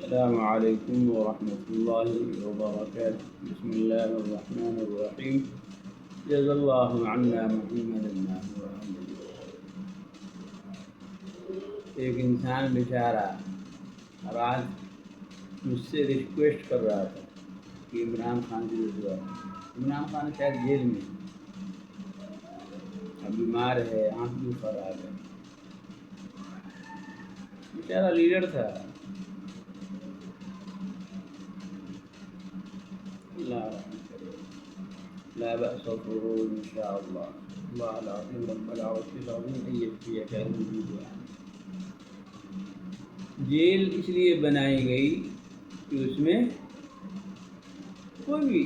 السلام علیکم ورحمۃ اللہ وبرکاتہ. بسم اللہ الرحمن الرحیم. جزا اللہ عنا محمد. ایک انسان بیچارہ رات مجھ سے ریکویسٹ کر رہا تھا کہ عمران خان کی دعا. عمران خان شاید جیل میں اب بیمار ہے، آنکھ بھی خراب ہے. بیچارہ لیڈر تھا. لا بأس الخروج إن شاء الله. الله العظيم رب العرش العظيم أن يكفيك الوجود. جیل اس لیے بنائی گئی کہ اس میں کوئی بھی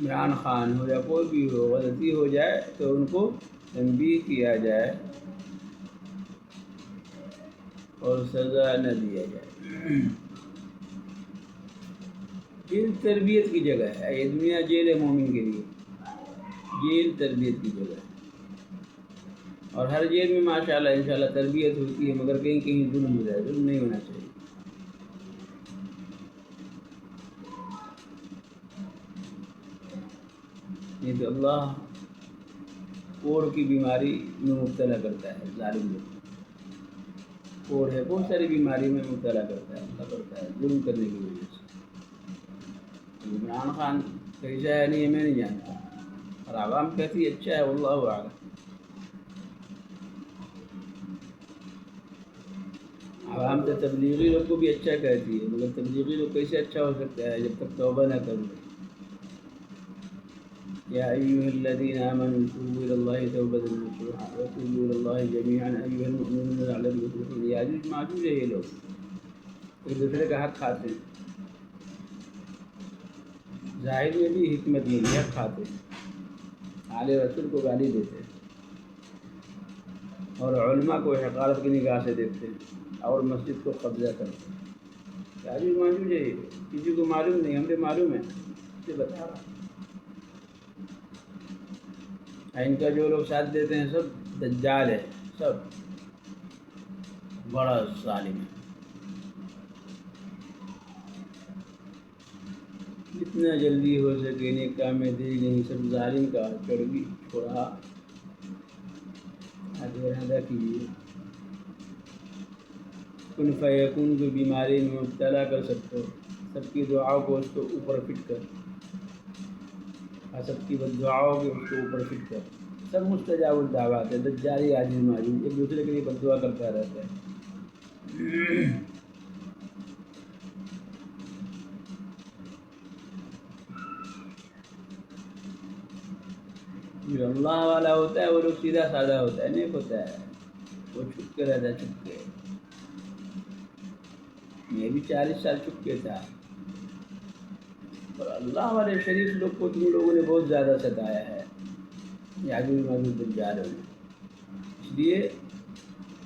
عمران خان ہو یا کوئی بھی ہو غلطی ہو جائے تو ان کو تنبیہ کیا جائے اور سزا نہ دیا جائے. جیل تربیت کی جگہ ہے. یہ دنیا جیل ہے مومن کے لیے. جیل تربیت کی جگہ ہے اور ہر جیل میں ماشاءاللہ انشاءاللہ تربیت ہوتی ہے، مگر کہیں کہیں ظلم ہو جائے. ظلم نہیں ہونا چاہیے. یہ تو اللہ کوڑ کی بیماری میں مبتلا کرتا ہے. ظالم لوگ کوڑ ہے، بہت ساری بیماری میں مبتلا کرتا ہے ظلم کرنے کی وجہ سے. عمران خان کیسا ہے نہیں میں نہیں جانتا، اور عوام کہتی اچھا ہے، واللہ اعلم. عوام تو تبلیغی لوگ کو بھی اچھا کہتی ہے، مگر تبلیغی لوگ کیسے اچھا ہو سکتا ہے جب تک توبہ نہ کر لے. یا ایھا الذین آمنوا توبوا الی اللہ توبۃ نصوحا وتوبوا الی اللہ جميعا ایھا المؤمنون لعلکم تفلحون. یاجوج ماجوج ہے یہ لوگ، ایک دوسرے کا حق کھاتے ہیں. ظاہر میں بھی حکمت نہیں ہے، حق کھاتے ہیں، آل رسول کو گالی دیتے ہیں اور علماء کو حقارت کی نگاہ سے دیکھتے ہیں اور مسجد کو قبضہ کرتے ہیں. یاجوج ماجوج ہے یہ. کسی کو معلوم نہیں، ہمیں معلوم ہے، اسے بتا رہا. ان کا جو لوگ ساتھ دیتے ہیں سب دجال ہے، سب بڑا ظالم ہے. جتنا جلدی ہو سکے نیک کام میں دیر نہیں. سب ظالم کا چربی چھوڑا ادا کیجیے. کن فیکون کی بیماری میں مبتلا کر سکتے ہو. سب کی دعاؤں کو اس کو اوپر فٹ کر، اور سب کی بد دعاؤں کو اس کو اوپر فٹ کر. سب مستجاب الدعوات ہے. دجالی عاجز ماجوج ایک دوسرے کے لیے بد دعا کرتا رہتا ہے. جو اللہ والا ہوتا ہے وہ لوگ سیدھا سادہ ہوتا ہے، نیک ہوتا ہے، وہ چھپ کے رہتا ہے. چھپ کے میں بھی 40 سال چھپ کے تھا، اور اللہ والے شریف لوگ کو تم لوگوں نے بہت زیادہ ستایا ہے یاجوج ماجوج دجالوں نے. اس لیے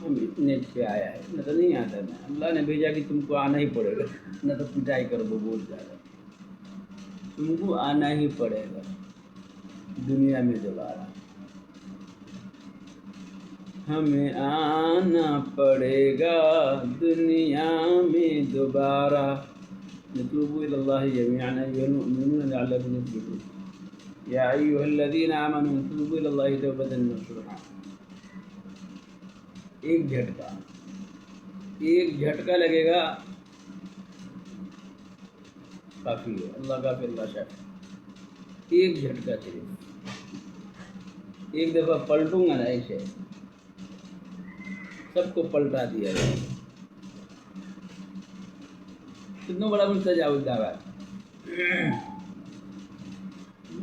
ہم نیٹ پہ آیا ہے، نہ تو نہیں آتا تھا. اللہ نے بھیجا کہ تم کو آنا ہی پڑے گا، نہ تو پٹائی کر دو بہت زیادہ. تم کو آنا ہی پڑے گا دنیا میں دوبارہ. ہمیں آنا پڑے گا دنیا میں دوبارہ. نتوب الی اللہ جميعا ایھا المؤمنون لعلکم تفلحون. یا ایھا الذین آمنوا توبوا الی اللہ توبۃ نصوحا. ایک جھٹکا لگے گا کافی ہے. اللہ کا پھر اللہ شافی. ایک جھٹکا صرف ایک دفعہ پلٹوں گا نا، ایسے سب کو پلٹا دیا جائے. کتنا بڑا مستجاب الدعوات.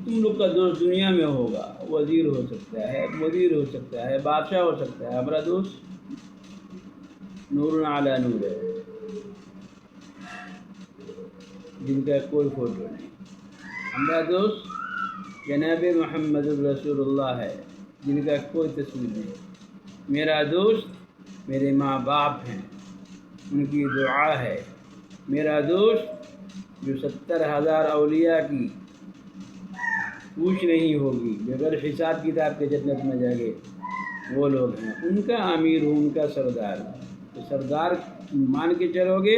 تم لوگ کا دوست دنیا میں ہوگا، وزیر ہو سکتا ہے، مدیر ہو سکتا ہے، بادشاہ ہو سکتا ہے. ہمارا دوست نور علی نور ہے جن کا کوئی فوٹو نہیں. ہمارا دوست جناب محمد رسول اللہ ہے جن کا کوئی تصویر نہیں. میرا دوست میرے ماں باپ ہیں، ان کی دعا ہے. میرا دوست جو 70,000 اولیاء کی پوچھ نہیں ہوگی، بغیر حساب کتاب کے جنت میں جائیں گے، وہ لوگ ہیں. ان کا امیر ہوں، ان کا سردار. تو سردار مان کے چلو گے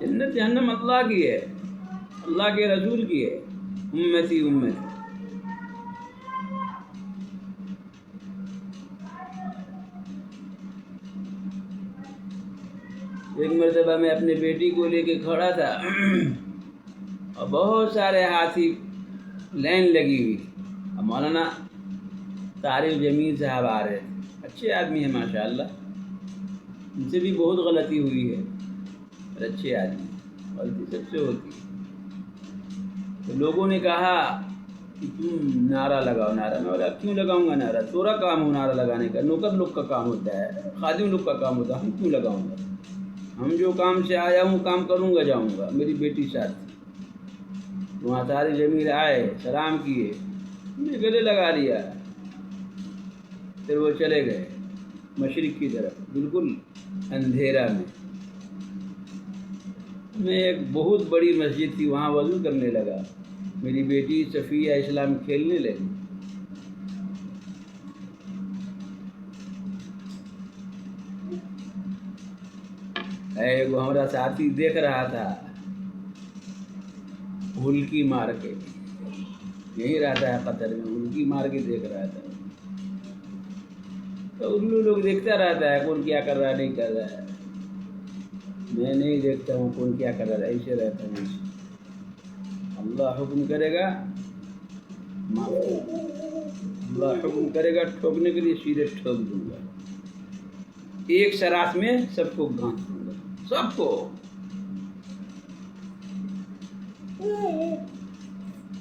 جنت جہنم اللہ کی ہے، اللہ کے رسول کی ہے، امتی امتی۔ ایک مرتبہ میں اپنے بیٹی کو لے کے کھڑا تھا اور بہت سارے ہاتھی لائن لگی ہوئی، اور مولانا طارق جمیل صاحب آ رہے تھے، اچھے آدمی ہیں ماشاء اللہ، ان سے بھی بہت غلطی ہوئی ہے، اور اچھے آدمی، غلطی سب سے ہوتی ہے۔ تو لوگوں نے کہا کہ تم نعرہ لگاؤ، نعرہ۔ میں بولا کیوں لگاؤں گا نعرہ؟ تورا کام ہو نعرہ لگانے کا، نوکر لوگ کا کام ہوتا ہے، خادم لوگ کا کام ہوتا ہے، ہم کیوں لگاؤں گا؟ ہم جو کام سے آیا ہوں کام کروں گا، جاؤں گا۔ میری بیٹی ساتھ تھی، وہاں طارق جمیل آئے، سلام کیے، ہم نے گلے لگا لیا، پھر وہ چلے گئے مشرق کی طرف، بالکل اندھیرا میں ایک بہت بڑی مسجد تھی، وہاں وضو کرنے لگا، میری بیٹی صفیہ اسلام کھیلنے لگی۔ وہ ہمارا ساتھی دیکھ رہا تھا، ہلکی مار کے، یہی رہتا ہے قطر میں، ہلکی مار کے دیکھ رہا تھا۔ تو الو لوگ دیکھتا رہتا ہے کون کیا کر رہا ہے نہیں کر رہا ہے، میں نہیں دیکھتا ہوں کون کیا کر رہا ہے، ایسے رہتا ہوں ایسے۔ اللہ حکم کرے گا معاف کر دوں گا، اللہ حکم کرے گا ٹھوکنے کے لیے سیدھے ٹھوک دوں گا، ایک شراط میں سب کو گانٹ دوں گا، سب کو۔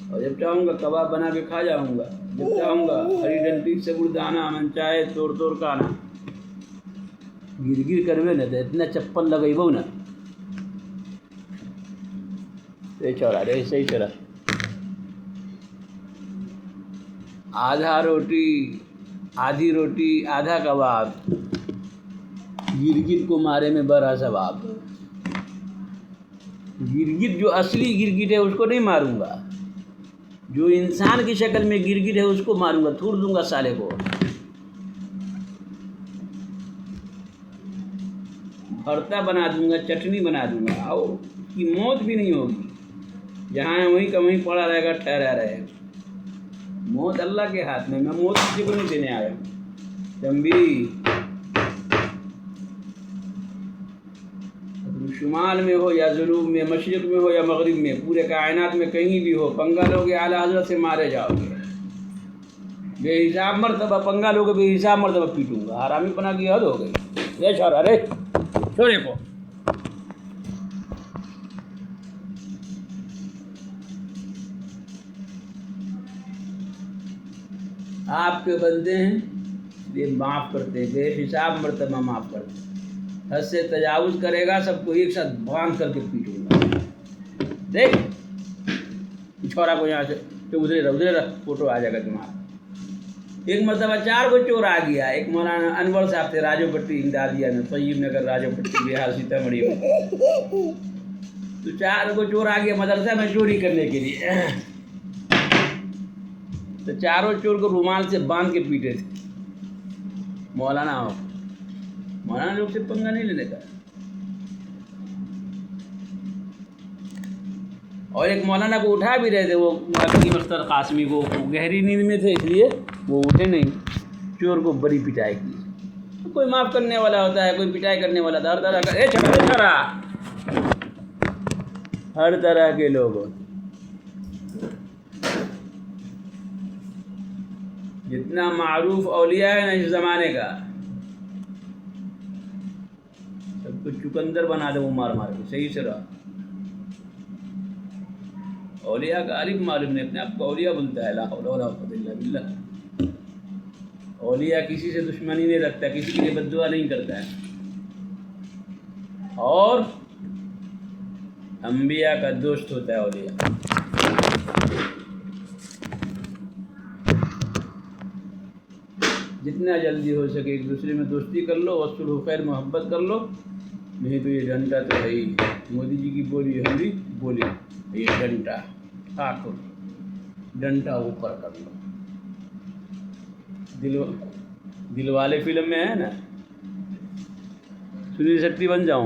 اور جب چاہوں گا کباب بنا کے کھا جاؤں گا، جب چاہوں گا ہری ڈنڈی سبردانہ من چاہے توڑ توڑ کھانا، گر گر کربے نہ تو اتنا چپل لگیبو نا، یہ چھوڑا رے صحیح چلا، آدھا روٹی آدھی روٹی آدھا کباب، گرگٹ کو مارے میں بڑا ثواب۔ گرگٹ جو اصلی گرگٹ ہے اس کو نہیں ماروں گا، جو انسان کی شکل میں گرگٹ ہے اس کو ماروں گا، تھوڑ دوں گا سالے کو، بھرتا بنا دوں گا، چٹنی بنا دوں گا، اور اس کی موت بھی نہیں ہوگی، جہاں ہے وہیں کا وہیں پڑا رہے گا، ٹھہرا رہے گا۔ موت اللہ کے ہاتھ میں، میں موت کسی کو نہیں دینے آیا ہوں۔ تنبیہ، شمال میں ہو یا جنوب میں، مشرق میں ہو یا مغرب میں، پورے کائنات میں کہیں بھی ہو، پنگا لوگے اعلیٰ حضرت سے مارے جاؤ گے، بے حساب مرتبہ پنگا لوگے، بے حساب مرتبہ پیٹوں گا، حرامی پنا کی حد ہو گئی، یہ چھوڑا رے چھوڑے کو۔ آپ کے بندے ہیں یہ معاف کرتے، بے حساب مرتبہ معاف کرتے، حد سے تجاوز کرے گا سب کو ایک ساتھ باندھ کر کے پیٹوں گا۔ دیکھ چھوڑا کو یہاں سے تو ادھر رہا فوٹو آ جائے گا تمہارا۔ ایک مرتبہ 4 کو چور آ گیا، ایک مولانا انور صاحب تھے راجو پٹی امدادیہ میں، طیب نگر راجو پٹی بہار سیتامڑھی میں، تو 4 کو چور آ گیا مدرسہ میں چوری کرنے کے لیے، تو چاروں چور کو رومال سے باندھ کے پیٹے تھے۔ مولانا لوگ سے پنگا نہیں لینے کا۔ اور ایک مولانا کو اٹھا بھی رہے تھے، وہ مولوی مختار قاسمی کو، گہری نیند میں تھے اس لیے وہ اٹھے نہیں، چور کو بڑی پٹائی کی۔ کوئی معاف کرنے والا ہوتا ہے، کوئی پٹائی کرنے والا تھا، ہر طرح کا ہر طرح کے لوگ ہوتے۔ جتنا معروف اولیاء ہے نا اس زمانے کا، سب کو چکندر بنا دے وہ مار مار کے، صحیح سے رہا۔ اولیاء کا عارف معلوم نہیں، اپنے آپ کو اولیاء بولتا ہے، لا حول ولا قوت الا باللہ۔ اولیاء کسی سے دشمنی نہیں رکھتا، کسی کے لیے بد دعا نہیں کرتا ہے، اور انبیاء کا دوست ہوتا ہے اولیاء۔ جتنا جلدی ہو سکے ایک دوسرے میں دوستی کر لو، وصلح خیر محبت کر لو، نہیں تو یہ ڈنڈا تو ہے ہی، مودی جی کی بولی ہم بھی بولی، یہ ڈنڈا ٹھاکر، ڈنڈا اوپر کر لو۔ دل والے فلم میں ہے نا، سنیل شیٹی بن جاؤں گا۔